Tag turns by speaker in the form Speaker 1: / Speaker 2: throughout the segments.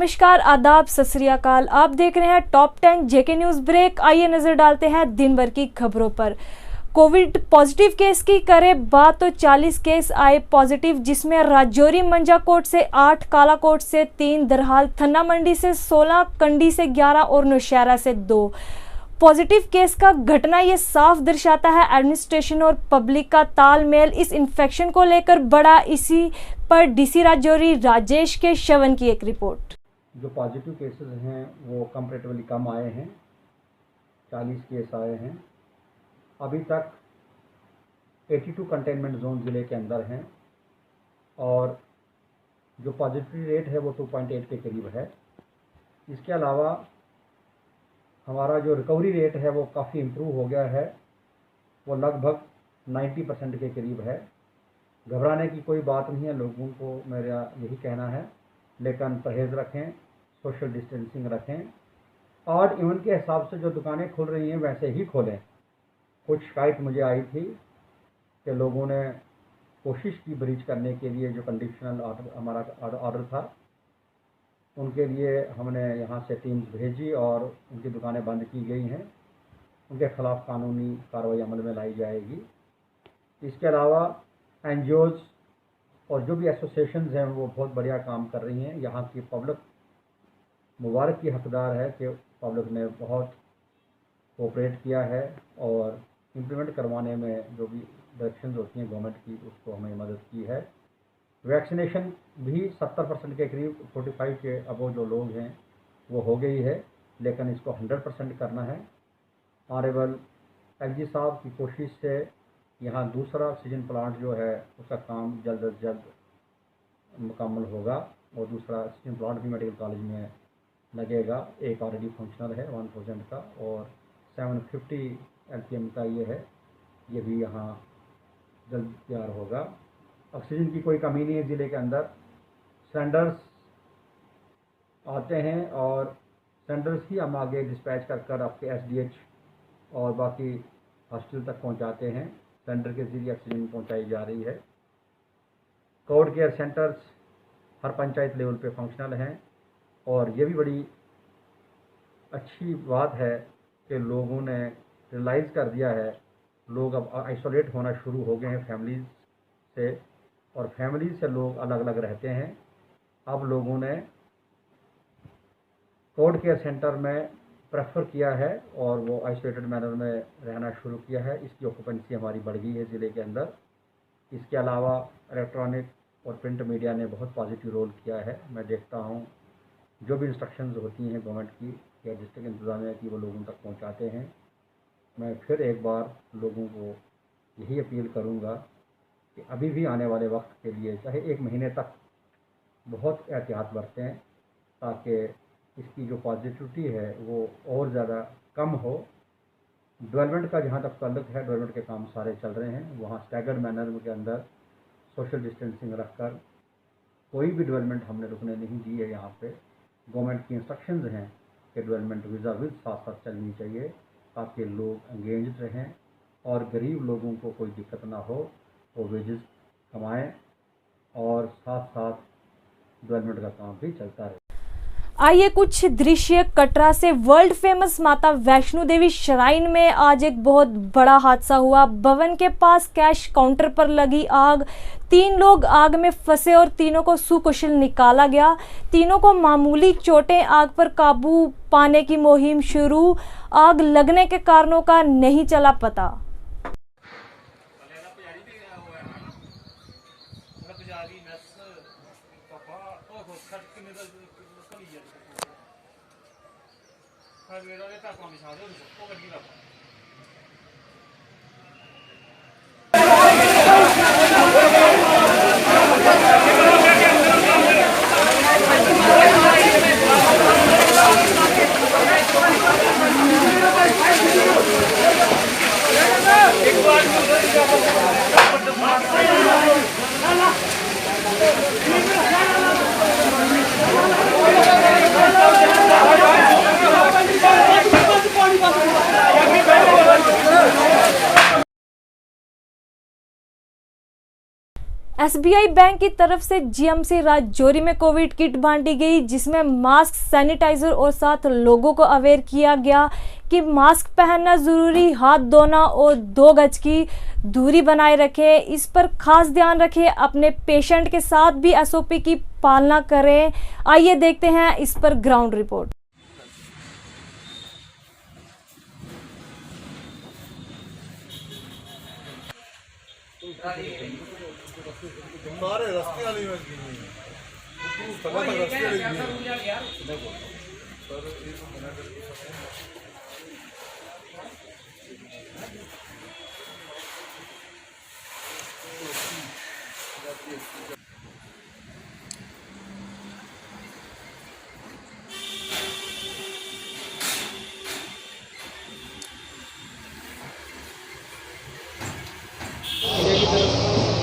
Speaker 1: नमस्कार, आदाब, सत श्री अकाल। आप देख रहे हैं टॉप 10 जेके न्यूज ब्रेक। आइए नजर डालते हैं दिन भर की खबरों पर। कोविड पॉजिटिव केस की करें बात तो 40 केस आए पॉजिटिव, जिसमें राजौरी मंजाकोट से 8, कालाकोट से 3, दरहाल थन्ना मंडी से 16, कंडी से 11 और नौशहरा से 2 पॉजिटिव केस का घटना। ये साफ दर्शाता है एडमिनिस्ट्रेशन और पब्लिक का तालमेल इस इन्फेक्शन को लेकर बड़ा। इसी पर डीसी राजौरी राजेश के श्रवण की एक रिपोर्ट।
Speaker 2: जो पॉजिटिव केसेस हैं वो कंपैरेटिवली कम आए हैं, 40 केस आए हैं। अभी तक 82 कंटेनमेंट जोन ज़िले के अंदर हैं और जो पॉजिटिविटी रेट है वो 2.8 के करीब है। इसके अलावा हमारा जो रिकवरी रेट है वो काफ़ी इम्प्रूव हो गया है, वो लगभग 90% के करीब है। घबराने की कोई बात नहीं है, लोगों को मेरा यही कहना है, लेकिन परहेज़ रखें, सोशल डिस्टेंसिंग रखें और इवन के हिसाब से जो दुकानें खुल रही हैं वैसे ही खोलें। कुछ शिकायत मुझे आई थी कि लोगों ने कोशिश की ब्रीच करने के लिए, जो कंडीशनल ऑर्डर हमारा ऑर्डर था, उनके लिए हमने यहाँ से टीम्स भेजी और उनकी दुकानें बंद की गई हैं। उनके ख़िलाफ़ कानूनी कार्रवाई अमल में लाई जाएगी। इसके अलावा एनजीओज़ और जो भी एसोसिएशंस हैं वो बहुत बढ़िया काम कर रही हैं। यहाँ की पब्लिक मुबारक की हकदार है कि पब्लिक ने बहुत कोऑपरेट किया है और इम्प्लीमेंट करवाने में जो भी डायरेक्शंस होती हैं गवर्नमेंट की, उसको हमें मदद की है। वैक्सीनेशन भी 70% के करीब, 45 के अबव जो लोग हैं वो हो गई है, लेकिन इसको 100% करना है। ऑनरेबल एलजी साहब की कोशिश से यहाँ दूसरा ऑक्सीजन प्लांट जो है उसका काम जल्द अज जल्द मुकम्मल होगा और दूसरा ऑक्सीजन प्लांट भी मेडिकल कॉलेज में लगेगा। एक ऑलरेडी फंक्शनल है 1000 का और 750 LPM का ये भी यहाँ जल्द तैयार होगा। ऑक्सीजन की कोई कमी नहीं है ज़िले के अंदर। सिलेंडर्स आते हैं और सिलेंडर्स ही हम आगे डिस्पैच कर आपके SDH और बाकी हॉस्पिटल तक पहुंचाते हैं। सिलेंडर के ज़रिए ऑक्सीजन पहुंचाई जा रही है। कोविड केयर सेंटर्स हर पंचायत लेवल पे फंक्शनल हैं और ये भी बड़ी अच्छी बात है कि लोगों ने रियलाइज़ कर दिया है, लोग अब आइसोलेट होना शुरू हो गए हैं फैमिलीज़ से, और फैमिली से लोग अलग अलग रहते हैं। अब लोगों ने कोविड केयर सेंटर में प्रेफर किया है और वो आइसोलेटेड मैनर में रहना शुरू किया है। इसकी ऑक्यूपेंसी हमारी बढ़ गई है ज़िले के अंदर। इसके अलावा इलेक्ट्रॉनिक और प्रिंट मीडिया ने बहुत पॉजिटिव रोल किया है। मैं देखता हूँ जो भी इंस्ट्रक्शंस होती हैं गवर्नमेंट की या डिस्ट्रिक्ट इंतज़ामिया की, वो लोगों तक पहुँचाते हैं। मैं फिर एक बार लोगों को यही अपील करूँगा कि अभी भी आने वाले वक्त के लिए चाहे 1 महीने तक बहुत एहतियात बरतें ताकि इसकी जो पॉजिटिविटी है वो और ज़्यादा कम हो। डेवलपमेंट का जहाँ तक ताल्लुक़ है, डेवलपमेंट के काम सारे चल रहे हैं। वहाँ स्टैगर्ड मैनर के अंदर सोशल डिस्टेंसिंग रखकर कोई भी डेवलपमेंट हमने रुकने नहीं दी है। यहाँ पे गवर्नमेंट की इंस्ट्रक्शंस हैं कि डेवलपमेंट विद साथ साथ चलनी चाहिए ताकि लोग एंगेज रहें और गरीब लोगों को कोई दिक्कत ना हो, वो वेजेस कमाएँ और साथ साथ डेवलपमेंट का काम भी चलता रहे।
Speaker 1: आइए कुछ दृश्य कटरा से। वर्ल्ड फेमस माता वैष्णो देवी श्राइन में आज एक बहुत बड़ा हादसा हुआ। भवन के पास कैश काउंटर पर लगी आग, 3 लोग आग में फंसे और तीनों को सुकुशल निकाला गया। तीनों को मामूली चोटें। आग पर काबू पाने की मुहिम शुरू। आग लगने के कारणों का नहीं चला पता। SBI बैंक की तरफ से GMC राजौरी में कोविड किट बांटी गई, जिसमें मास्क, सैनिटाइजर और साथ लोगों को अवेयर किया गया कि मास्क पहनना जरूरी, हाथ धोना और 2 गज की दूरी बनाए रखें। इस पर खास ध्यान रखें, अपने पेशेंट के साथ भी SOP की पालना करें। आइए देखते हैं इस पर ग्राउंड रिपोर्ट।
Speaker 3: सारे रास्ते वाली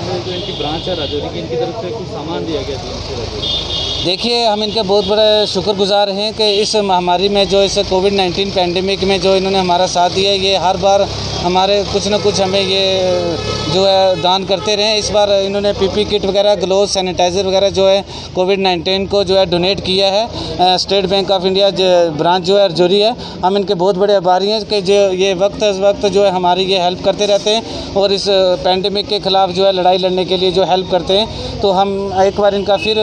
Speaker 3: में
Speaker 4: जो इनकी ब्रांच है राजौरी की, इनकी तरफ से कुछ सामान दिया गया GMC राजौरी।
Speaker 5: देखिए, हम इनके बहुत बड़े शुक्रगुजार हैं कि इस महामारी में जो इस कोविड-19 पैंडेमिक में जो इन्होंने हमारा साथ दिया, ये हर बार हमारे कुछ न कुछ हमें ये जो है दान करते रहे। इस बार इन्होंने PP किट वगैरह, ग्लोव, सैनिटाइज़र वगैरह जो है कोविड-19 को जो है डोनेट किया है। State bank of India branch जो है राजौरी है, हम इनके बहुत बड़े आभारी हैं कि जो ये वक्त जो है हमारी ये हेल्प करते रहते हैं और इस पैंडेमिक के ख़िलाफ़ जो है लड़ाई लड़ने के लिए जो हेल्प करते हैं। तो हम एक बार इनका फिर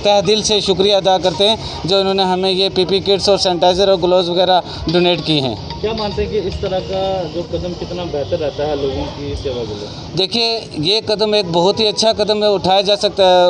Speaker 5: तहे दिल से शुक्रिया अदा करते हैं जो इन्होंने हमें ये PP किट्स और सैनिटाइज़र और ग्लोव्स वगैरह डोनेट की हैं।
Speaker 4: क्या मानते हैं कि इस तरह का जो कदम कितना बेहतर रहता है लोगों की सेवा के लिए?
Speaker 5: देखिए, ये कदम एक बहुत ही अच्छा कदम उठाया जा सकता है,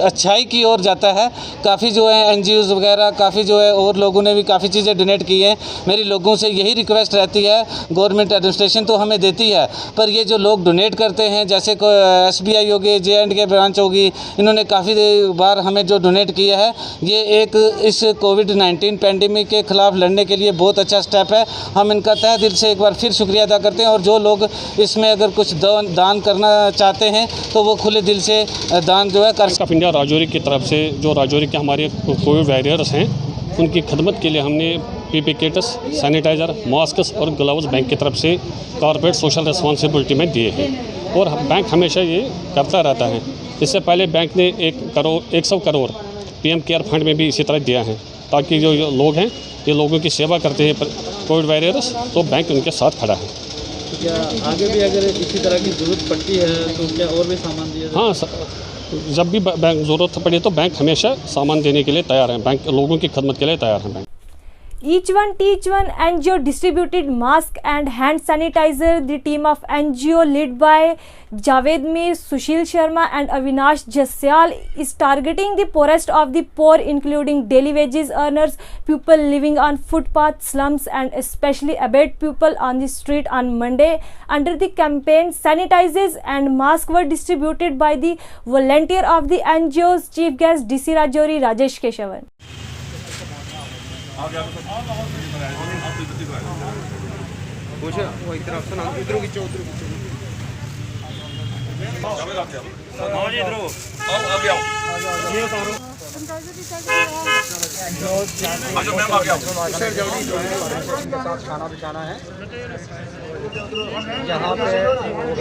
Speaker 5: अच्छाई की ओर जाता है। काफ़ी जो है NGOs वगैरह, काफ़ी जो है और लोगों ने भी काफ़ी चीज़ें डोनेट की हैं। मेरी लोगों से यही रिक्वेस्ट रहती है, गवर्नमेंट एडमिनिस्ट्रेशन तो हमें देती है, पर ये जो लोग डोनेट करते हैं, जैसे SBI होगी, J&K ब्रांच होगी, इन्होंने काफ़ी बार हमें जो डोनेट किया है, ये एक इस कोविड-19 पैंडेमिक के ख़िलाफ़ लड़ने के लिए बहुत अच्छा स्टेप है। हम इनका तहे दिल से एक बार फिर शुक्रिया अदा करते हैं और जो लोग इसमें अगर कुछ दान करना चाहते हैं तो वो खुले दिल से दान जो है कर
Speaker 6: ऑफ इंडिया राजौरी की तरफ से जो राजौरी के हमारे कोविड वॉरियर्स हैं, उनकी खदमत के लिए हमने PP किट्स, सैनिटाइज़र, मास्क्स और ग्लव्स बैंक की तरफ से कॉर्पोरेट सोशल रिस्पॉन्सिबिलिटी में दिए हैं और बैंक हमेशा ये करता रहता है। इससे पहले बैंक ने 100 करोड़ PM केयर फंड में भी इसी तरह दिया है, ताकि जो लोग हैं ये लोगों की सेवा करते हैं कोविड वॉरियर्स, तो बैंक उनके साथ खड़ा है।
Speaker 4: तो क्या आगे भी अगर इसी तरह की ज़रूरत पड़ती है तो क्या और भी सामान दिया जाए?
Speaker 6: हाँ, जब भी बैंक ज़रूरत पड़े तो बैंक हमेशा सामान देने के लिए तैयार है। बैंक लोगों की खदमत के लिए तैयार है। Bank
Speaker 1: Each One Teach One NGO distributed mask and hand sanitizer. The team of NGO led by Javed Mir, Sushil Sharma and Avinash Jasyal is targeting the poorest of the poor, including daily wages earners, people living on footpaths, slums and especially abandoned people on the street on Monday. Under the campaign, sanitizers and masks were distributed by the volunteer of the NGO's chief guest DC Rajouri Rajesh Keshavan.
Speaker 2: खाना बिछाना है। यहाँ पे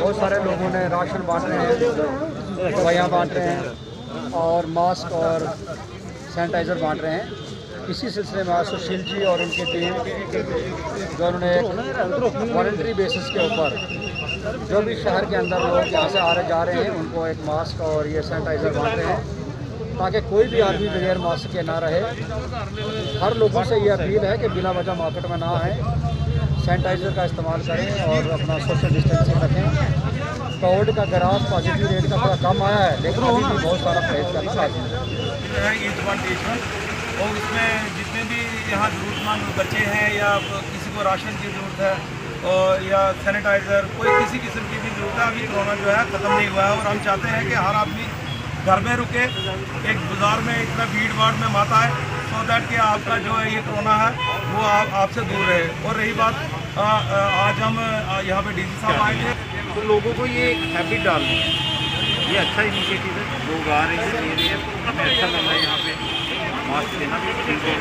Speaker 2: बहुत सारे लोगों ने ration बांट रहे हैं, दवाइयाँ बांट रहे हैं और मास्क और सैनिटाइज़र बांट रहे हैं। इसी सिलसिले में आज सुशील जी और उनकी टीम जो उन्होंने वॉलंटरी बेसिस के ऊपर जो भी शहर के अंदर लोग यहाँ से आ रहे जा रहे हैं उनको एक मास्क और ये सैनिटाइज़र बांट रहे हैं, ताकि कोई भी आदमी बगैर मास्क के ना रहे। हर लोगों से ये अपील है कि बिना वजह मार्केट में ना आएँ, सैनिटाइज़र का इस्तेमाल करें और अपना सोशल डिस्टेंसिंग रखें। कोविड का ग्राफ पॉजिटिव रेट का थोड़ा कम आया है, लेकिन अभी भी बहुत सारा परहेज करना लाजिम है।
Speaker 7: और इसमें जितने भी यहाँ ज़रूरतमंद बच्चे हैं या किसी को राशन की ज़रूरत है और या सैनिटाइज़र, कोई किसी किस्म की भी ज़रूरत है। अभी कोरोना जो है ख़त्म नहीं हुआ है और हम चाहते हैं कि हर आदमी घर में रुके, एक बाज़ार में इतना भीड़ भाड़ में मत आए, सो दैट कि आपका जो है ये कोरोना है वो आपसे दूर रहे। और रही बात, आज हम यहाँ पे DC साहब आए थे,
Speaker 3: तो लोगों को ये एक हैबिट डालनी है। ये अच्छा इनिशिएटिव है, लोग आ रहे हैं, हमें अच्छा लग रहा है यहाँ पे
Speaker 7: मास्क देना भी ठीक है।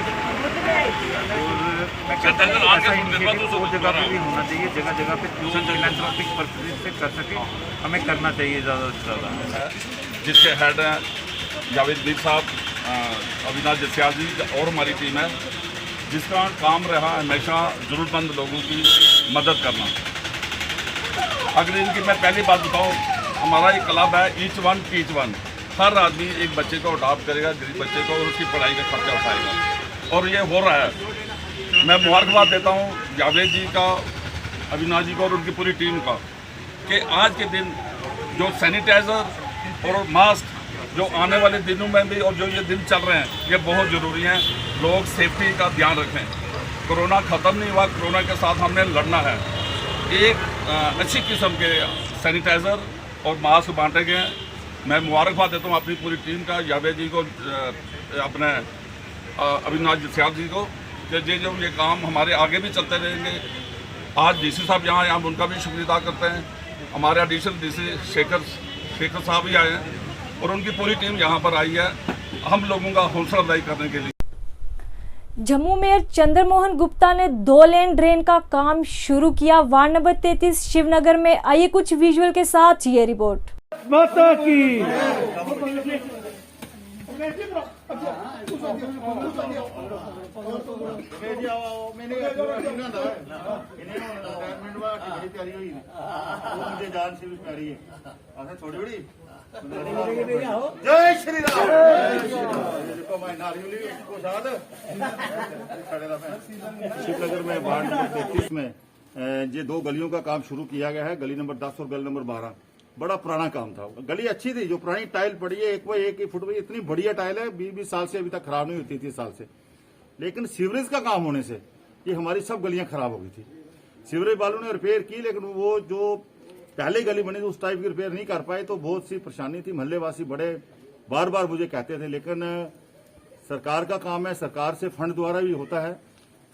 Speaker 7: और ऐसा इनिशिएटिव और जगह पे भी होना चाहिए, जगह जगह पे जो फिलैंथ्रोपिक पर्पज से कर सके हमें करना चाहिए ज़्यादा से ज़्यादा।
Speaker 8: जिसके हेड हैं जावेद मीर साहब, अविनाश जसियाल जी और हमारी टीम है, जिसका काम रहा हमेशा ज़रूरतमंद लोगों की मदद करना। अगर इनकी मैं पहली बात बताऊं, हमारा एक क्लब है ईच वन टीच वन। हर आदमी एक बच्चे को अडॉप्ट करेगा, गरीब बच्चे को, और उसकी पढ़ाई का खर्चा उठाएगा, और ये हो रहा है। मैं मुबारकबाद देता हूँ जावेद जी का, अविनाश जी को और उनकी पूरी टीम का, कि आज के दिन जो सैनिटाइज़र और मास्क जो आने वाले दिनों में भी और जो ये दिन चल रहे हैं ये बहुत ज़रूरी हैं। लोग सेफ्टी का ध्यान रखें। कोरोना ख़त्म नहीं हुआ, कोरोना के साथ हमने लड़ना है। एक अच्छी किस्म के सैनिटाइज़र और मास्क बांटे गए हैं। मैं मुबारकबाद देता हूँ अपनी पूरी टीम का, जावेद जी को, अपने अविनाश जसियाल जी को, कि जो ये काम हमारे आगे भी चलते रहेंगे। आज डीसी साहब यहाँ आए, हम उनका भी शुक्रिया अदा करते हैं। हमारे एडिशनल डीसी शेखर साहब भी आए हैं और उनकी पूरी टीम यहाँ पर आई है हम लोगों का हौसला अफजाई करने के लिए।
Speaker 1: जम्मू मेयर चंद्रमोहन गुप्ता ने 2 लेन ड्रेन का काम शुरू किया वार्ड नंबर 33 शिवनगर में। आइए कुछ विजुअल के साथ ये रिपोर्ट।
Speaker 7: माता की
Speaker 3: जय श्री राम।
Speaker 9: शिवनगर में वार्ड नंबर 33 में ये 2 गलियों का काम शुरू किया गया है। गली नंबर 10 और गली नंबर 12 बड़ा पुराना काम था। गली अच्छी थी, जो पुरानी टाइल पड़ी है 1 फुट में, इतनी बढ़िया टाइल है, 20 साल से अभी तक खराब नहीं हुई थी, 30 साल से। लेकिन सीवरेज का काम होने से ये हमारी सब गलियां खराब हो गई थी। सीवरेज वालों ने रिपेयर की, लेकिन वो जो पहले गली बनी थी उस टाइप की रिपेयर नहीं कर पाए, तो बहुत सी परेशानी थी। मोहल्लेवासी बड़े बार बार मुझे कहते थे, लेकिन सरकार का काम है, सरकार से फंड द्वारा भी होता है।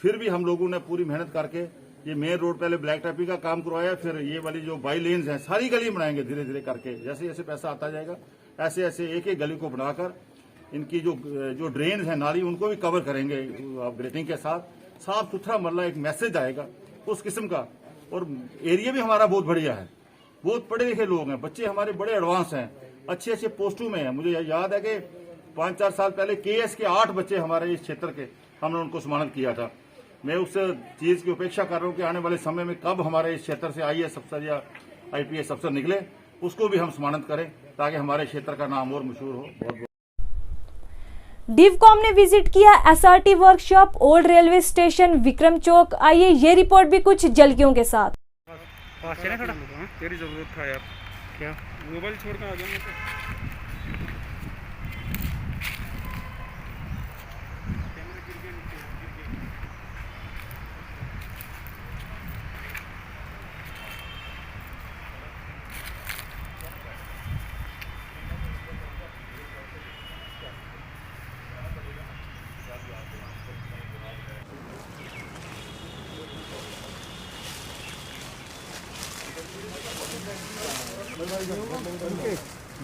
Speaker 9: फिर भी हम लोगों ने पूरी मेहनत करके ये मेन रोड पहले ब्लैक टैपिंग का काम करवाया, फिर ये वाली जो बाई लेन्स हैं सारी गली बनाएंगे धीरे धीरे करके। जैसे जैसे पैसा आता जाएगा ऐसे ऐसे एक एक गली को बनाकर इनकी जो ड्रेन है, नाली, उनको भी कवर करेंगे ग्रेटिंग के साथ। साफ सुथरा मल्ला एक मैसेज आएगा उस किस्म का। और एरिया भी हमारा बहुत बढ़िया है, बहुत पढ़े लिखे लोग हैं, बच्चे हमारे बड़े एडवांस हैं, अच्छे अच्छे पोस्टों में हैं। मुझे याद है कि 5-4 साल पहले KS के 8 बच्चे हमारे इस क्षेत्र के, हमने उनको सम्मानित किया था। मैं उस चीज़ की अपेक्षा कर रहा हूँ कि आने वाले समय में कब हमारे इस क्षेत्र से IAS अफसर या IPS अफसर निकले, उसको भी हम सम्मानित करें, ताकि हमारे क्षेत्र का नाम और मशहूर हो। बहुत
Speaker 1: डिवकॉम ने विजिट किया SRT workshop old railway station Vikram Chowk. आइए ये रिपोर्ट भी कुछ झलकियों के साथ।
Speaker 7: तेरी जरूरत था यार, क्या मोबाइल छोड़ कर आ गया मैं तो।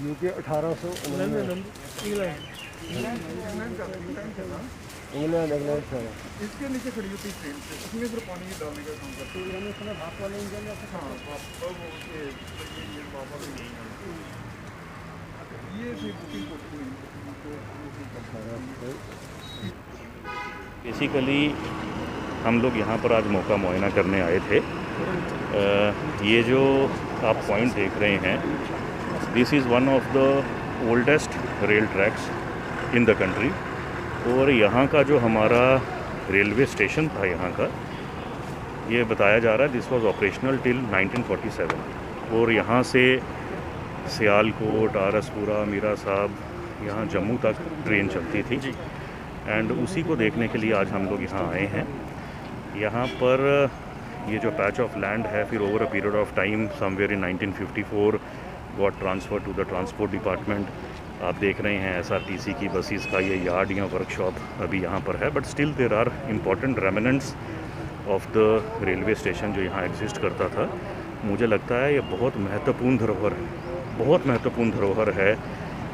Speaker 2: UK 1800 England sir.
Speaker 3: इसके नीचे खड़ी होती ट्रेन से, उसमें फिर पानी डालने का काम करते हैं। भाप वाले इंजन या ये बुकिंग
Speaker 10: बेसिकली हम लोग यहाँ पर आज मौका मुआयना करने आए थे। ये जो आप पॉइंट देख रहे हैं, this is one of the oldest rail tracks in the country. और यहाँ का जो हमारा रेलवे स्टेशन था यहाँ का, ये बताया जा रहा है दिस वाज ऑपरेशनल टिल 1947। और यहाँ से सियालकोट, आरसपुरा, मीरा साहब, यहाँ जम्मू तक ट्रेन चलती थी। एंड उसी को देखने के लिए आज हम लोग यहाँ आए हैं। यहाँ पर ये जो पैच ऑफ लैंड है, फिर over a period of time somewhere in 1954 got transfer to the transport department. आप देख रहे हैं SRTC की बसेस का ये यार्ड या वर्कशॉप अभी यहाँ पर है, but still there are important remnants of the railway station जो यहाँ एग्जिस्ट करता था। मुझे लगता है ये बहुत महत्वपूर्ण धरोहर है, बहुत महत्वपूर्ण धरोहर है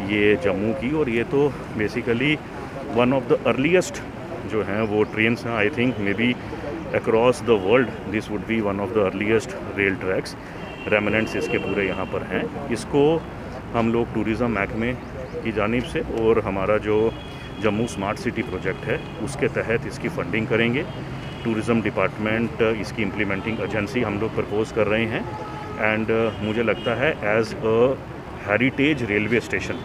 Speaker 10: ये जम्मू की। और ये तो basically one of the earliest जो हैं वो ट्रेन्स हैं। I think may be across the world this would be one of the earliest rail tracks. Remnants इसके पूरे यहाँ पर हैं। इसको हम लोग टूरिज़्म महकमे की जानिब से और हमारा जो जम्मू स्मार्ट सिटी प्रोजेक्ट है उसके तहत इसकी फ़ंडिंग करेंगे। टूरिज़्म डिपार्टमेंट इसकी इम्प्लीमेंटिंग एजेंसी हम लोग प्रपोज़ कर रहे हैं। एंड मुझे लगता है as a heritage railway station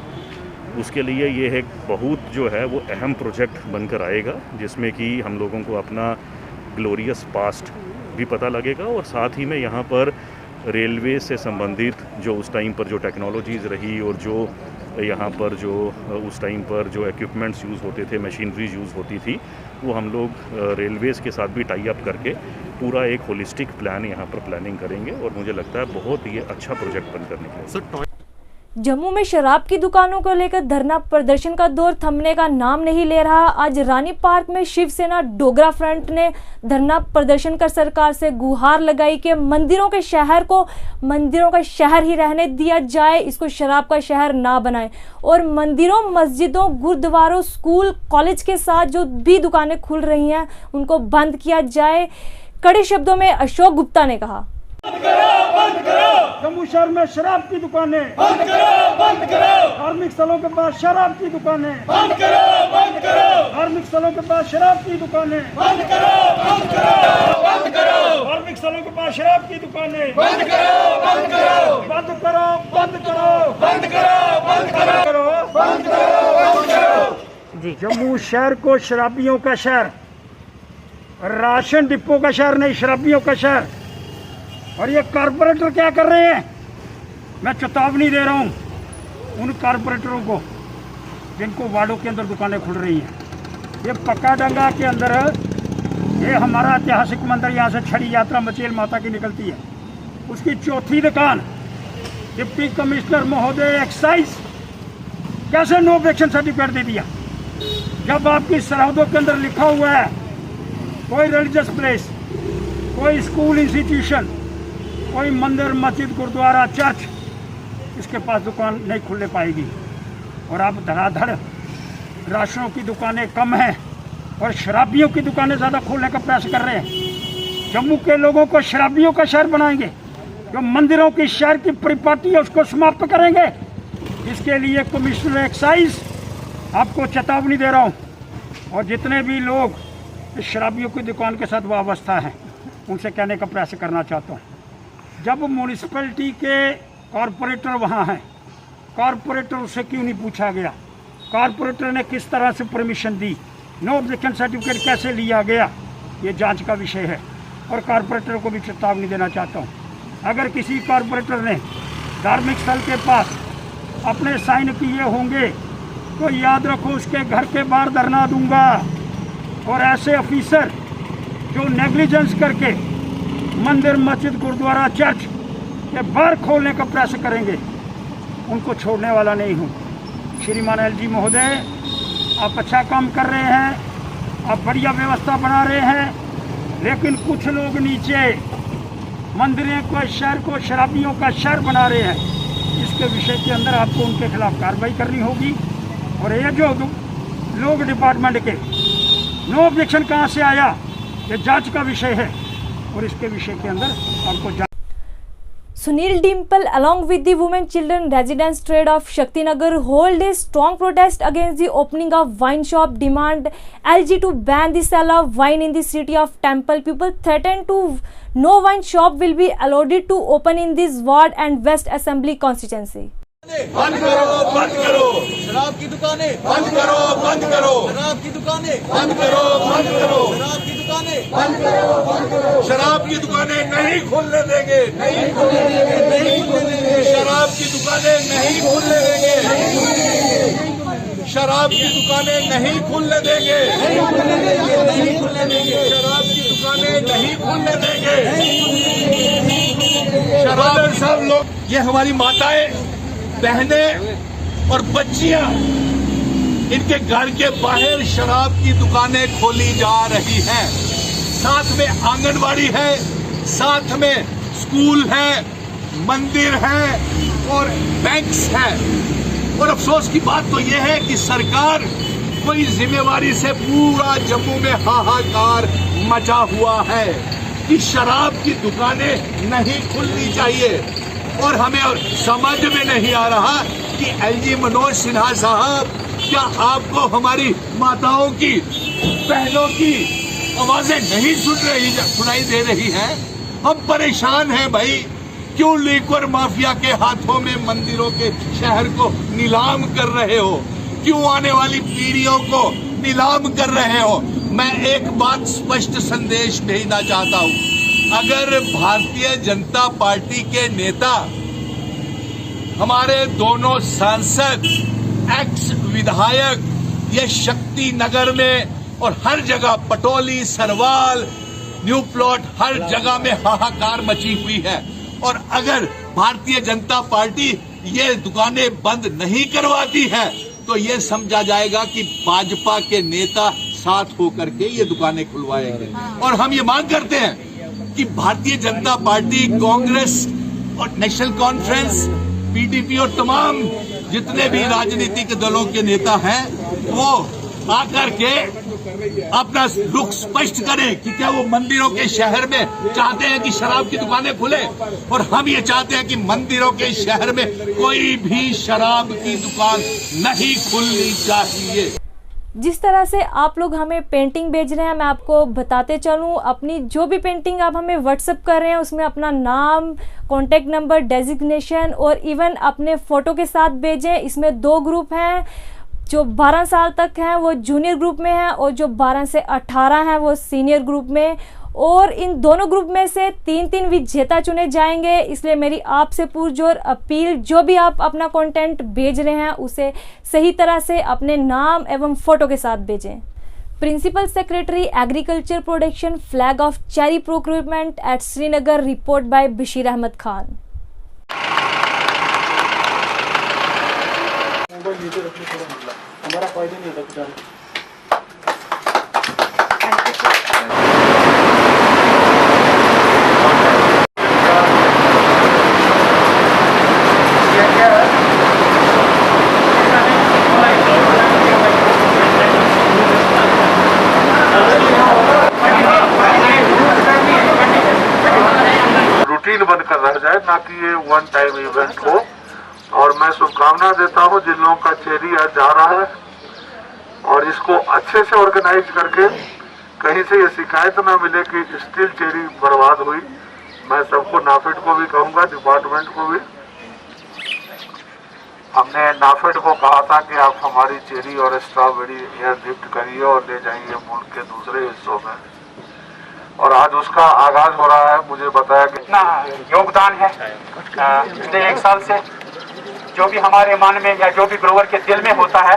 Speaker 10: उसके लिए ये एक बहुत जो है वो अहम प्रोजेक्ट बनकर आएगा, जिसमें कि हम लोगों को अपना ग्लोरियस पास्ट भी पता लगेगा और साथ ही में यहाँ पर रेलवे से संबंधित जो उस टाइम पर जो टेक्नोलॉजीज़ रही और जो यहाँ पर जो उस टाइम पर जो इक्विपमेंट्स यूज़ होते थे, मशीनरीज यूज़ होती थी, वो हम लोग रेलवेज़ के साथ भी टाई अप करके पूरा एक होलिस्टिक प्लान यहाँ पर प्लानिंग करेंगे और मुझे लगता है बहुत ये अच्छा प्रोजेक्ट बनकर निकलेगा।
Speaker 1: जम्मू में शराब की दुकानों को लेकर धरना प्रदर्शन का दौर थमने का नाम नहीं ले रहा। आज रानी पार्क में शिवसेना डोगरा फ्रंट ने धरना प्रदर्शन कर सरकार से गुहार लगाई कि मंदिरों के शहर को मंदिरों का शहर ही रहने दिया जाए, इसको शराब का शहर ना बनाएं और मंदिरों, मस्जिदों, गुरुद्वारों, स्कूल, कॉलेज के साथ जो भी दुकानें खुल रही हैं उनको बंद किया जाए। कड़े शब्दों में अशोक गुप्ता ने कहा,
Speaker 3: बंद करो। जम्मू शहर में शराब की दुकानें बंद करो, बंद करो। धार्मिक स्थलों के पास शराब की दुकानें बंद करो, बंद करो। धार्मिक स्थलों के पास शराब की दुकानें बंद करो, बंद करो, बंद करो। धार्मिक स्थलों के पास शराब की दुकानें बंद करो, बंद करो, बंद करो, बंद करो, बंद करो, बंद करो, बंद करो, बंद करो। जम्मू शहर को शराबियों का शहर, राशन डिपो का शहर नहीं, शराबियों का शहर। और ये कारपोरेटर क्या कर रहे हैं? मैं चेतावनी दे रहा हूँ उन कारपोरेटरों को जिनको वार्डों के अंदर दुकानें खुल रही हैं। ये पक्काडंगा के अंदर ये हमारा ऐतिहासिक मंदिर, यहाँ से छड़ी यात्रा मचेल माता की निकलती है, उसकी चौथी दुकान डिप्टी कमिश्नर महोदय एक्साइज कैसे नो ऑब्जेक्शन सर्टिफिकेट दे दिया? जब आपकी सरहदों के अंदर लिखा हुआ है कोई रिलीजियस प्लेस, कोई स्कूल इंस्टीट्यूशन, कोई मंदिर, मस्जिद, गुरुद्वारा, चर्च, इसके पास दुकान नहीं खुलने पाएगी। और आप धड़ाधड़ राशनों की दुकानें कम हैं और शराबियों की दुकानें ज़्यादा खोलने का प्रयास कर रहे हैं। जम्मू के लोगों को शराबियों का शहर बनाएंगे, जो मंदिरों की शहर की परिपाटी है उसको समाप्त करेंगे। इसके लिए कमिश्नर एक्साइज आपको चेतावनी दे रहा हूँ। और जितने भी लोग इस शराबियों की दुकान के साथ वाबस्ता हैं उनसे कहने का प्रयास करना चाहता हूँ, जब म्यूनिसिपैलिटी के कॉरपोरेटर वहाँ हैं, कॉरपोरेटर से क्यों नहीं पूछा गया? कॉरपोरेटर ने किस तरह से परमिशन दी? नो ऑब्जेक्शन सर्टिफिकेट कैसे लिया गया? ये जांच का विषय है। और कॉरपोरेटर को भी चेतावनी देना चाहता हूँ, अगर किसी कॉरपोरेटर ने धार्मिक स्थल के पास अपने साइन किए होंगे तो याद रखो उसके घर के बाहर धरना दूंगा। और ऐसे ऑफिसर जो नेग्लिजेंस करके मंदिर, मस्जिद, गुरुद्वारा, चर्च के बाहर खोलने का प्रयास करेंगे उनको छोड़ने वाला नहीं हूँ। श्रीमान एलजी महोदय, आप अच्छा काम कर रहे हैं, आप बढ़िया व्यवस्था बना रहे हैं, लेकिन कुछ लोग नीचे मंदिरों को, शहर को शराबियों का शहर बना रहे हैं। इसके विषय के अंदर आपको उनके खिलाफ कार्रवाई करनी होगी। और ये जो लोग डिपार्टमेंट के नो ऑब्जेक्शन कहाँ से आया, ये जांच का विषय है और इसके विषय के अंदर आपको
Speaker 1: Sunil Dimple along with the women children residence trade of Shaktinagar hold a strong protest against the opening of wine shop, demand LG to ban the sale of wine in the city of Temple. People threaten to no wine shop will be allowed to open in this ward and West Assembly constituency.
Speaker 11: बंद करो, बंद करो, शराब की दुकानें बंद करो, बंद करो, शराब की दुकानें बंद करो, बंद करो, शराब की दुकानें बंद करो, बंद करो, शराब की दुकानें नहीं खुलने देंगे, नहीं खुलने देंगे, नहीं खुलने देंगे, शराब की दुकानें नहीं खुलने देंगे, शराब की दुकानें नहीं खुलने देंगे, नहीं खुलने देंगे, नहीं खुलने देंगे, शराब की दुकानें नहीं खुलने देंगे। शराब सब लोग, ये हमारी माताएं, बहनें और बच्चियां, इनके घर के बाहर शराब की दुकानें खोली जा रही हैं। साथ में आंगनवाड़ी है, साथ में स्कूल है, मंदिर है और बैंक्स हैं। और अफसोस की बात तो यह है कि सरकार कोई जिम्मेवारी से पूरा जम्मू में हाहाकार मचा हुआ है कि शराब की दुकानें नहीं खुलनी चाहिए। और हमें समझ में नहीं आ रहा कि एलजी मनोज सिन्हा साहब, क्या आपको हमारी माताओं की, बहनों की आवाजें नहीं सुनाई दे रही हैं? हम परेशान हैं भाई। क्यों लिक्वर माफिया के हाथों में मंदिरों के शहर को नीलाम कर रहे हो? क्यों आने वाली पीढ़ियों को नीलाम कर रहे हो? मैं एक बात स्पष्ट संदेश भेजना चाहता हूं। अगर भारतीय जनता पार्टी के नेता, हमारे दोनों सांसद, एक्स विधायक, ये शक्ति नगर में और हर जगह, पटोली, सरवाल, न्यू प्लॉट, हर जगह में हाहाकार मची हुई है, और अगर भारतीय जनता पार्टी ये दुकानें बंद नहीं करवाती है तो ये समझा जाएगा कि भाजपा के नेता साथ होकर के ये दुकानें खुलवाएंगे। और हम ये मांग करते हैं कि भारतीय जनता पार्टी, कांग्रेस और नेशनल कॉन्फ्रेंस, पीडीपी और तमाम जितने भी राजनीतिक दलों के नेता हैं वो आकर के अपना रुख स्पष्ट करें कि क्या वो मंदिरों के शहर में चाहते हैं कि शराब की दुकानें खुले, और हम ये चाहते हैं कि मंदिरों के शहर में कोई भी शराब की दुकान नहीं खुलनी चाहिए।
Speaker 1: जिस तरह से आप लोग हमें पेंटिंग भेज रहे हैं, मैं आपको बताते चलूं, अपनी जो भी पेंटिंग आप हमें व्हाट्सएप कर रहे हैं उसमें अपना नाम, कॉन्टैक्ट नंबर, डेजिग्नेशन और इवन अपने फ़ोटो के साथ भेजें। इसमें 2 ग्रुप हैं, जो 12 साल तक हैं वो जूनियर ग्रुप में हैं और जो 12 से 18 हैं वो सीनियर ग्रुप में, और इन दोनों ग्रुप में से 3-3 विजेता चुने जाएंगे। इसलिए मेरी आपसे पुरजोर अपील, जो भी आप अपना कंटेंट भेज रहे हैं उसे सही तरह से अपने नाम एवं फोटो के साथ भेजें। Principal secretary agriculture production, flag off cherry procurement at Srinagar, report by Bashir Ahmed Khan.
Speaker 3: हमारा फायदा नहीं होता कुछ।
Speaker 12: रूटीन बनकर रह जाए, ना कि ये वन टाइम इवेंट हो। और मैं शुभकामना देता हूं जिन लोगों का चेरी आज जा रहा है, और इसको अच्छे से ऑर्गेनाइज करके कहीं से ये शिकायत ना मिले कि स्टिल चेरी बर्बाद हुई। मैं सबको, नाफेड को भी कहूंगा, डिपार्टमेंट को भी। हमने नाफेड को कहा था कि आप हमारी चेरी और स्ट्रॉबेरी एयर गिफ्ट करिए और ले जाइए मुल्क के दूसरे हिस्सों में, और आज उसका आगाज हो रहा है। मुझे बताया कि
Speaker 13: इतना योगदान है पिछले 1 साल से, जो भी हमारे मन में या जो भी ग्रोवर के दिल में होता है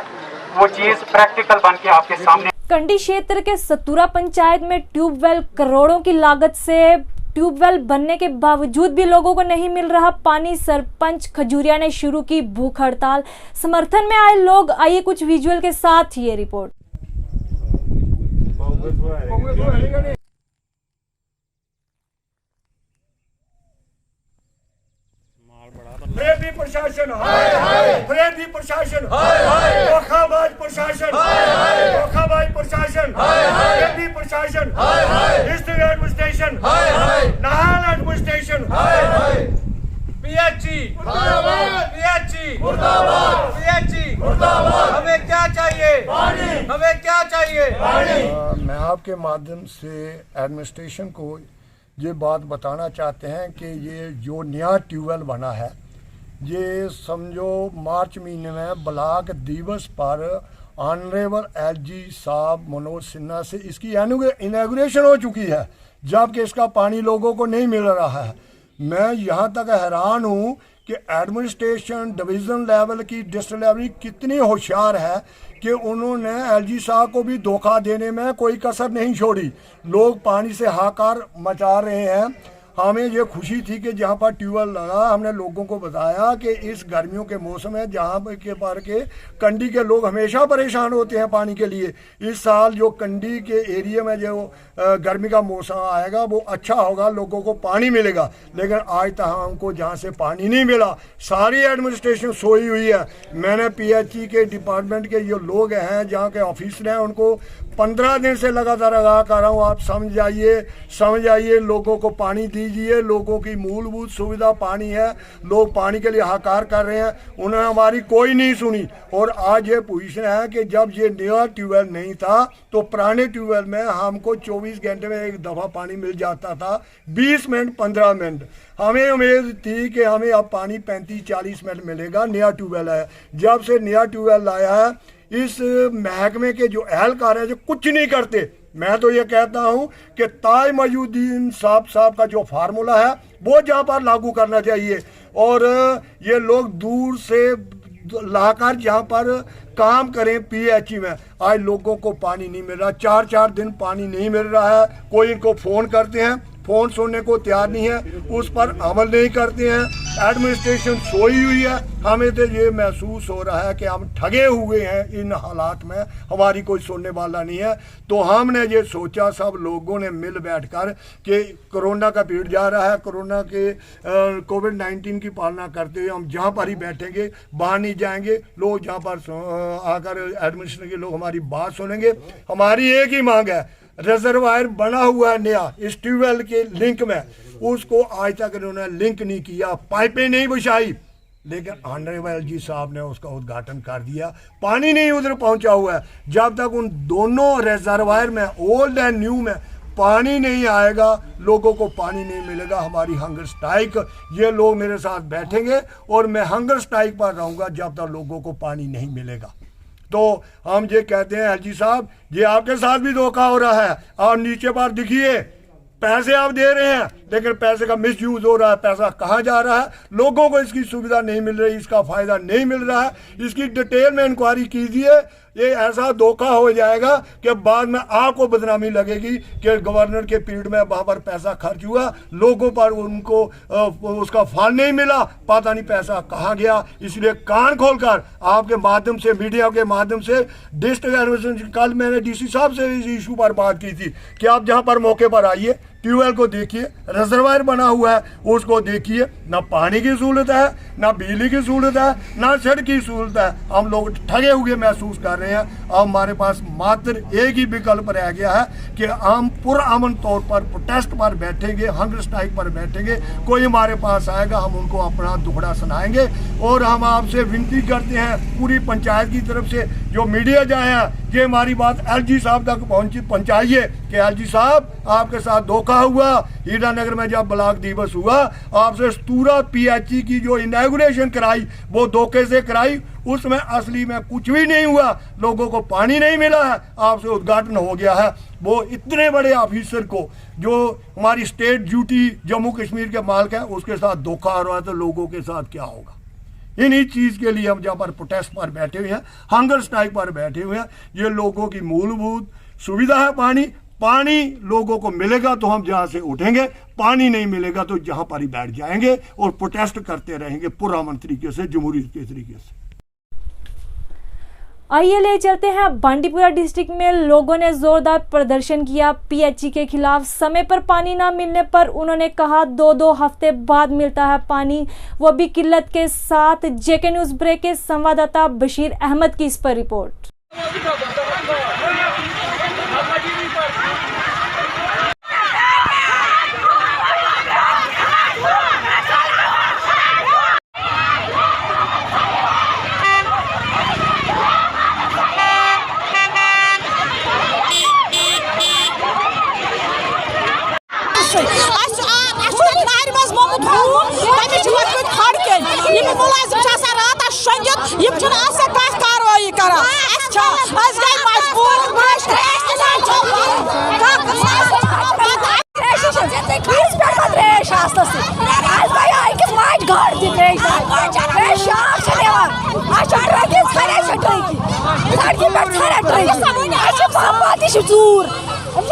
Speaker 13: वो चीज प्रैक्टिकल बन के आपके सामने।
Speaker 1: कंडी क्षेत्र के सतुरा पंचायत में ट्यूबवेल, करोड़ों की लागत से ट्यूबवेल बनने के बावजूद भी लोगों को नहीं मिल रहा पानी। सरपंच खजूरिया ने शुरू की भूख हड़ताल, समर्थन में आए लोग। आइए कुछ विजुअल के साथ ये रिपोर्ट।
Speaker 3: फ्रेबी प्रशासन, फ्रेबी प्रशासन, धोखाबाज प्रशासन, धोखाबाज प्रशासन, फ्रेबी प्रशासन, district administration, Nahan administration, PHE, PHE, PHE, हमें क्या चाहिए? हमें क्या चाहिए?
Speaker 14: मैं आपके माध्यम से एडमिनिस्ट्रेशन को ये बात बताना चाहते हैं कि ये जो नया ट्यूबवेल बना है, ये समझो मार्च महीने में ब्लॉक दिवस पर ऑनरेबल एलजी साहब मनोज सिन्हा से इसकी इनॉग्रेशन हो चुकी है, जबकि इसका पानी लोगों को नहीं मिल रहा है। मैं यहाँ तक हैरान हूँ कि एडमिनिस्ट्रेशन डिवीज़न लेवल की, डिस्ट्रिक्ट लेवल की कितनी होशियार है कि उन्होंने एलजी साहब को भी धोखा देने में कोई कसर नहीं छोड़ी। लोग पानी से हाहाकार मचा रहे हैं। हमें ये खुशी थी कि जहाँ पर ट्यूबवेल लगा हमने लोगों को बताया कि इस गर्मियों के मौसम में जहाँ के पर के कंडी के लोग हमेशा परेशान होते हैं पानी के लिए, इस साल जो कंडी के एरिया में जो गर्मी का मौसम आएगा वो अच्छा होगा, लोगों को पानी मिलेगा। लेकिन आज तक हमको जहाँ से पानी नहीं मिला, सारी एडमिनिस्ट्रेशन सोई हुई है। मैंने PHE के डिपार्टमेंट के जो लोग हैं, जहाँ के ऑफिसर हैं, उनको 15 दिन से लगातार आगाह कर रहा हूँ, आप समझ आइए, लोगों को पानी दीजिए। लोगों की मूलभूत सुविधा पानी है, लोग पानी के लिए हाहाकार कर रहे हैं, उन्होंने हमारी कोई नहीं सुनी। और आज ये पोजीशन है कि जब ये नया ट्यूबवेल नहीं था तो पुराने ट्यूबवेल में हमको 24 घंटे में एक दफ़ा पानी मिल जाता था, 20 मिनट 15 मिनट। हमें उम्मीद थी कि हमें अब पानी 35-40 मिनट मिलेगा, नया ट्यूबवेल है। जब से नया ट्यूबवेल लाया है, इस महकमे के जो एहलकार हैं जो कुछ नहीं करते, मैं तो ये कहता हूँ कि ताज मौजूदीन साहब का जो फार्मूला है वो जहाँ पर लागू करना चाहिए। और ये लोग दूर से लाकर जहाँ पर काम करें PHE में, आज लोगों को पानी नहीं मिल रहा, 4-4 दिन पानी नहीं मिल रहा है। कोई इनको फ़ोन करते हैं, फ़ोन सुनने को तैयार नहीं है, उस पर अमल नहीं करते हैं। एडमिनिस्ट्रेशन सोई हुई है। हमें तो ये महसूस हो रहा है कि हम ठगे हुए हैं इन हालात में, हमारी कोई सुनने वाला नहीं है। तो हमने ये सोचा सब लोगों ने मिल बैठकर कि कोरोना का पीरियड जा रहा है, कोरोना के कोविड-19 की पालना करते हुए हम जहाँ पर ही बैठेंगे, बाहर नहीं जाएंगे। लोग जहाँ पर आकर एडमिनिस्ट्रेशन के लोग हमारी बात सुनेंगे। हमारी एक ही मांग है, रिजर्वायर बना हुआ है नया इस ट्यूबवेल के लिंक में, उसको आज तक इन्होंने लिंक नहीं किया, पाइपें नहीं बिछाई, लेकिन ऑनरेबल LG साहब ने उसका उद्घाटन कर दिया, पानी नहीं उधर पहुंचा हुआ है। जब तक उन दोनों रिजर्वायर में, ओल्ड एंड न्यू में, पानी नहीं आएगा, लोगों को पानी नहीं मिलेगा, हमारी हंगर स्ट्राइक, ये लोग मेरे साथ बैठेंगे और मैं हंगर स्ट्राइक पर रहूँगा जब तक लोगों को पानी नहीं मिलेगा। तो हम ये कहते हैं LG साहब, ये आपके साथ भी धोखा हो रहा है। आप नीचे पर दिखिए, पैसे आप दे रहे हैं लेकिन पैसे का मिसयूज हो रहा है, पैसा कहाँ जा रहा है, लोगों को इसकी सुविधा नहीं मिल रही, इसका फ़ायदा नहीं मिल रहा है। इसकी डिटेल में इंक्वायरी कीजिए, ये ऐसा धोखा हो जाएगा कि बाद में आपको बदनामी लगेगी कि गवर्नर के पीरियड में वहाँ पर पैसा खर्च हुआ, लोगों पर उनको उसका फल नहीं मिला, पता नहीं पैसा कहाँ गया। इसलिए कान खोलकर आपके माध्यम से, मीडिया के माध्यम से, डिस्ट्रिक्ट एडमिनिस्ट्रेशन, कल मैंने DC साहब से इस इशू पर बात की थी कि आप जहाँ पर मौके पर आइए, ट्यूबवेल को देखिए, रिजर्वायर बना हुआ है उसको देखिए, ना पानी की सहूलत है, ना बिजली की सहूलत है, ना सड़क की सहूलत है। हम लोग ठगे हुए महसूस कर रहे हैं। अब हमारे पास मात्र एक ही विकल्प रह गया है कि हम पुरअमन तौर पर प्रोटेस्ट पर बैठेंगे, हंगर स्ट्राइक पर बैठेंगे। कोई हमारे पास आएगा, हम उनको अपना दुखड़ा सुनाएंगे। और हम आपसे विनती करते हैं पूरी पंचायत की तरफ से, जो मीडिया जाए हैं, ये हमारी बात LG साहब तक पहुंचाइए कि LG साहब आपके साथ धोखा हुआ। हीरानगर में जब ब्लॉक दिवस हुआ, आपसे स्तूरा PHE की जो इनॉग्रेशन कराई वो धोखे से कराई, उसमें असली में कुछ भी नहीं हुआ, लोगों को पानी नहीं मिला है, आपसे उद्घाटन हो गया है। वो इतने बड़े ऑफिसर को, जो हमारी स्टेट ड्यूटी जम्मू कश्मीर के मालिक है, उसके साथ धोखा हो रहा है, तो लोगों के साथ क्या होगा। इन्हीं चीज़ के लिए हम जहाँ पर प्रोटेस्ट पर बैठे हुए हैं, हंगर स्ट्राइक पर बैठे हुए हैं। ये लोगों की मूलभूत सुविधा है पानी। पानी लोगों को मिलेगा तो हम जहाँ से उठेंगे, पानी नहीं मिलेगा तो जहाँ पर ही बैठ जाएंगे और प्रोटेस्ट करते रहेंगे पुरअमन तरीके से, जमहूरियत के तरीके से।
Speaker 1: आइए ले चलते हैं बांडीपुरा डिस्ट्रिक्ट में लोगों ने जोरदार प्रदर्शन किया PHE के खिलाफ। समय पर पानी ना मिलने पर उन्होंने कहा 2-2 हफ्ते बाद मिलता है पानी, वो भी किल्लत के साथ। JK न्यूज़ ब्रेक के संवाददाता बशीर अहमद की इस पर रिपोर्ट।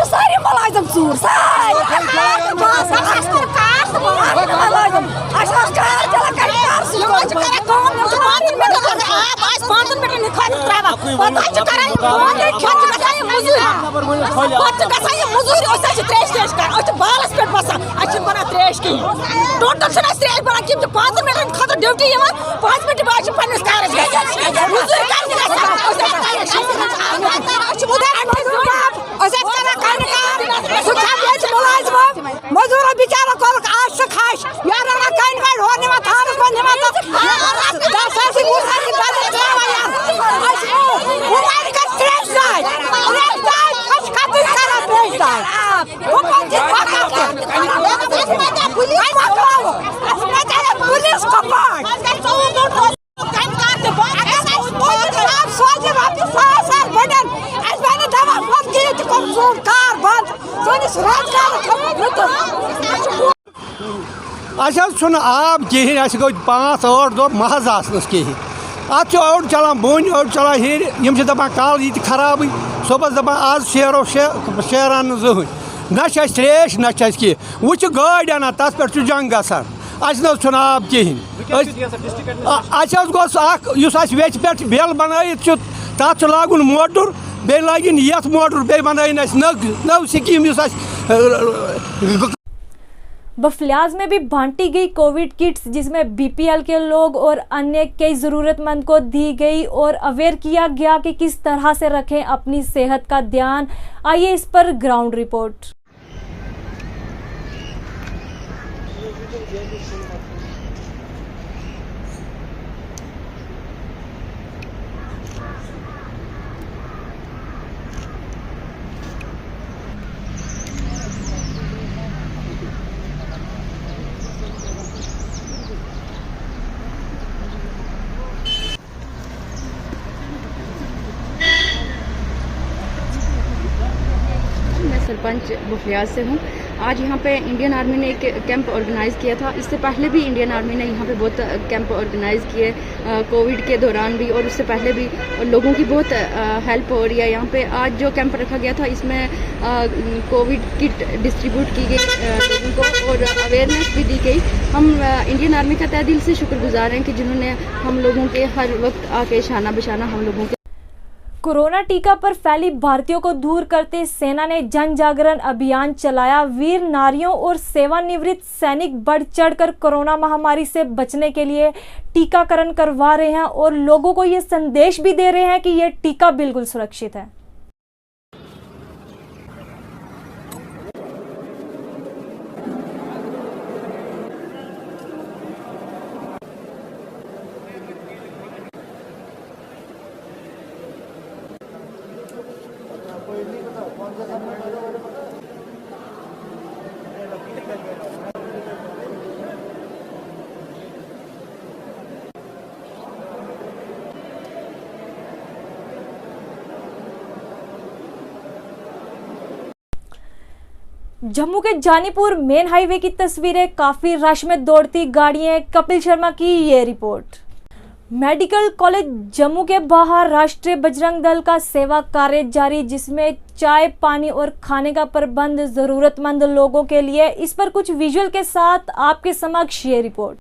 Speaker 15: सारे मुलाजिम चूर सारे ड्यूटी 5 मिनट बाद मजूर बिचारा कोल आज से खाश यार ना काइन का हो निमा थारस बन निमा तो 10 साल से गुरसा की बात है यार उड़ान का स्ट्रेस जाए खश खातिर करा स्ट्रेस जाए वो कौन सी बात है पुलिस को पास काम करते बात आप सोच रहे सार बटन आज मैंने दवा बंद की तो कौन कार बंद सोनी रोजगार
Speaker 3: आब कहें गो 5-8 दो महज आस कहें अत ओड चलान बोन ओड चलान हेर यम दपान कल ये खराब सुबह दपान आज शेरो शेरान जहन ना त्रेश ना कह वो गाड़ अना तथ पे जंग गसान ना आब कहें गोस वेच पे बेल बनात तथ लागुन मोटर बे लगिन ये मोटर बे बनाइन नव स्कीम
Speaker 1: बफलियाज में भी बांटी गई कोविड किट्स जिसमें बीपीएल के लोग और अन्य कई ज़रूरतमंद को दी गई और अवेयर किया गया कि किस तरह से रखें अपनी सेहत का ध्यान। आइए इस पर ग्राउंड रिपोर्ट।
Speaker 16: सरपंच बफलियाज से हूँ। आज यहाँ पे इंडियन आर्मी ने एक कैंप ऑर्गेनाइज़ किया था। इससे पहले भी इंडियन आर्मी ने यहाँ पे बहुत कैंप ऑर्गेनाइज़ किए कोविड के दौरान भी, और उससे पहले भी लोगों की बहुत हेल्प हो रही है यहाँ पे। आज जो कैंप रखा गया था इसमें कोविड किट डिस्ट्रीब्यूट की गई लोगों को और अवेयरनेस भी दी गई। हम इंडियन आर्मी का तहे दिल से शुक्रगुजार हैं कि जिन्होंने हम लोगों के हर वक्त आके शाना बशाना हम लोगों के।
Speaker 1: कोरोना टीका पर फैली भारतीयों को दूर करते सेना ने जन जागरण अभियान चलाया। वीर नारियों और सेवानिवृत्त सैनिक बढ़ चढ़कर कोरोना महामारी से बचने के लिए टीकाकरण करवा रहे हैं और लोगों को ये संदेश भी दे रहे हैं कि ये टीका बिल्कुल सुरक्षित है। जम्मू के जानीपुर मेन हाईवे की तस्वीरें, काफी रश में दौड़ती गाड़ियां। कपिल शर्मा की ये रिपोर्ट। मेडिकल कॉलेज जम्मू के बाहर राष्ट्रीय बजरंग दल का सेवा कार्य जारी, जिसमें चाय पानी और खाने का प्रबंध जरूरतमंद लोगों के लिए। इस पर कुछ विजुअल के साथ आपके समक्ष ये रिपोर्ट।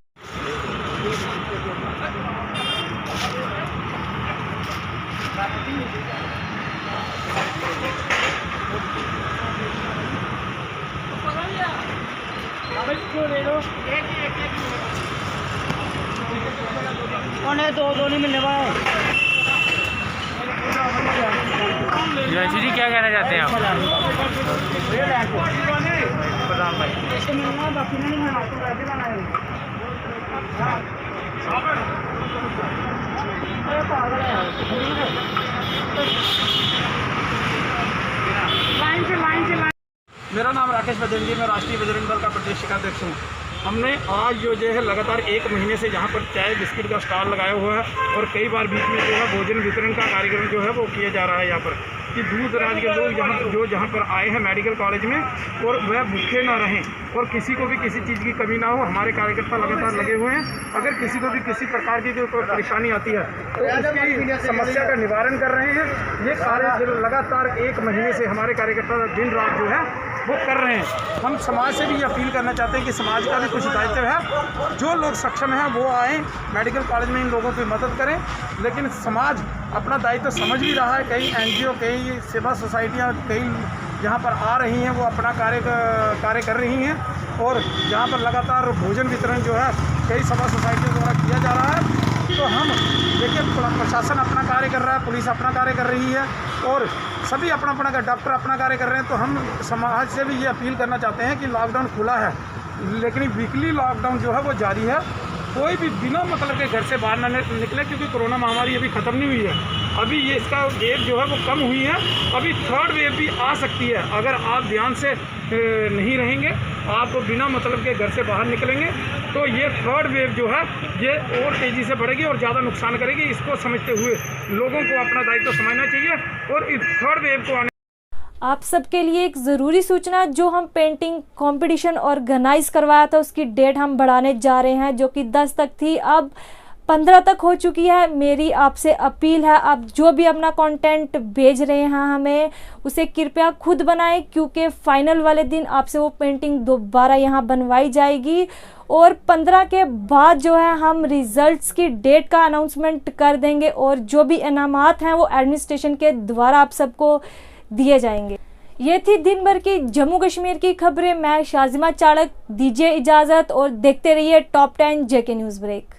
Speaker 3: दो नहीं मिलने वाले।
Speaker 4: जी क्या कहना चाहते हैं आप?
Speaker 3: मेरा नाम राकेश बजरंगी, मैं राष्ट्रीय बजरंग दल का प्रदेश शिकाध्यक्ष हूँ। हमने आज जो है लगातार 1 महीने से यहाँ पर चाय बिस्किट का स्टॉल लगाया हुआ है और कई बार बीच में जो है भोजन वितरण का कार्यक्रम जो है वो किया जा रहा है यहाँ पर, कि दूर दराज के लोग जहाँ पर आए हैं मेडिकल कॉलेज में और वह भूखे ना रहें और किसी को भी किसी चीज़ की कमी ना हो। हमारे कार्यकर्ता लगातार लगे हुए हैं। अगर किसी को भी किसी प्रकार की कोई परेशानी आती है तो उसकी समस्या का निवारण कर रहे हैं। ये कार्य लगातार 1 महीने से हमारे कार्यकर्ता दिन रात जो है वो कर रहे हैं। हम समाज से भी ये अपील करना चाहते हैं कि समाज का भी कुछ दायित्व है, जो लोग सक्षम हैं वो आएँ मेडिकल कॉलेज में इन लोगों की मदद करें। लेकिन समाज अपना दायित्व समझ भी रहा है। कई NGO, कई सेवा सोसाइटियाँ, कई यहाँ पर आ रही हैं, वो अपना कार्य कर रही हैं। और यहाँ पर लगातार भोजन वितरण जो है कई सेवा सोसाइटियों द्वारा किया जा रहा है। तो हम देखिए, प्रशासन अपना कार्य कर रहा है, पुलिस अपना कार्य कर रही है और सभी अपना डॉक्टर अपना कार्य कर रहे हैं। तो हम समाज से भी ये अपील करना चाहते हैं कि लॉकडाउन खुला है, लेकिन वीकली लॉकडाउन जो है वो जारी है। कोई भी बिना मतलब के घर से बाहर ना निकले, क्योंकि कोरोना महामारी अभी ख़त्म नहीं हुई है। अभी ये इसका वेव जो है वो कम हुई है, अभी थर्ड वेव भी आ सकती है। अगर आप ध्यान से नहीं रहेंगे, आप बिना मतलब के घर से बाहर निकलेंगे, तो ये थर्ड वेव जो है ये और तेज़ी से बढ़ेगी और ज़्यादा नुकसान करेगी। इसको समझते हुए लोगों को अपना दायित्व समझना चाहिए और इस थर्ड वेव को आने।
Speaker 1: आप सबके लिए एक ज़रूरी सूचना, जो हम पेंटिंग कंपटीशन ऑर्गेनाइज करवाया था उसकी डेट हम बढ़ाने जा रहे हैं, जो कि 10 तक थी, अब 15 तक हो चुकी है। मेरी आपसे अपील है, आप जो भी अपना कंटेंट भेज रहे हैं हमें, उसे कृपया खुद बनाएं, क्योंकि फाइनल वाले दिन आपसे वो पेंटिंग दोबारा यहाँ बनवाई जाएगी। और 15 के बाद जो है हम रिजल्ट्स की डेट का अनाउंसमेंट कर देंगे और जो भी इनामात हैं वो एडमिनिस्ट्रेशन के द्वारा आप सबको दिए जाएंगे। ये थी दिन भर की जम्मू कश्मीर की खबरें। मैं शाजिमा चाड़क, दीजिए इजाज़त और देखते रहिए टॉप 10 JK न्यूज़ ब्रेक।